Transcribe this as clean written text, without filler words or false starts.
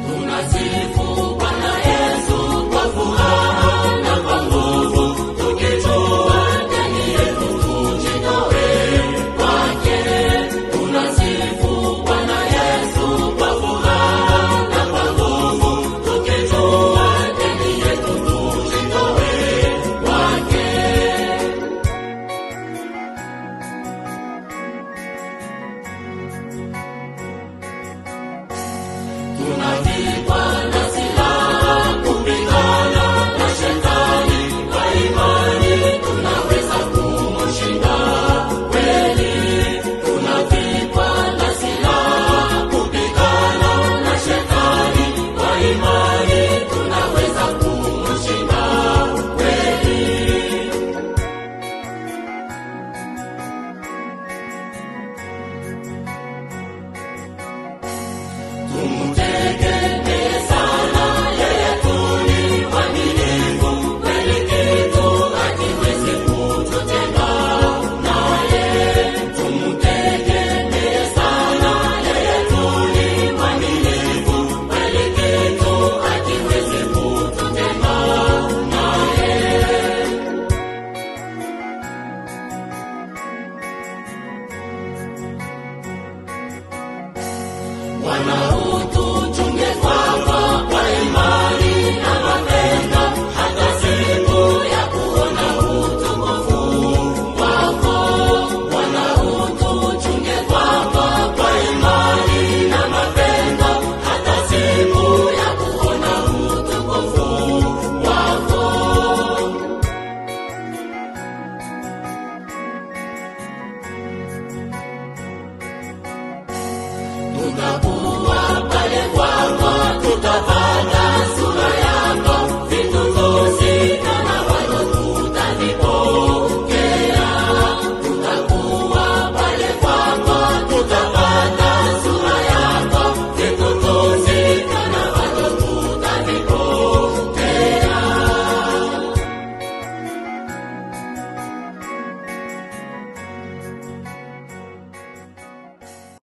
Tunasifu Bwana Yesu kwa furaha na kwa nguvu, tukijua ndani yetu tujitoe kwake. Tunasifu Bwana Yesu kwa furaha na kwa nguvu, tukijua ndani yetu tujitoe kwake. Tunavikwa na silaha kupigana na shetani, kwa imani tunaweza kumshinda kweli. Tunavikwa na silaha kupigana na shetani, kwa imani tunaweza kumshinda kweli. Tumtegemee sana yeye, tu ni mwaminifu kweli, kitu hakiwezi kututenga naye. Tumtegemee sana yeye, tu ni mwaminifu kweli, kitu hakiwezi kututenga naye. Bwana utuchunge kwako kwa imani na mapendo, hata siku ya kuona utukufu wako. Bwana utuchunge kwako kwa imani na mapendo, hata siku ya kuona utukufu wako. Tuta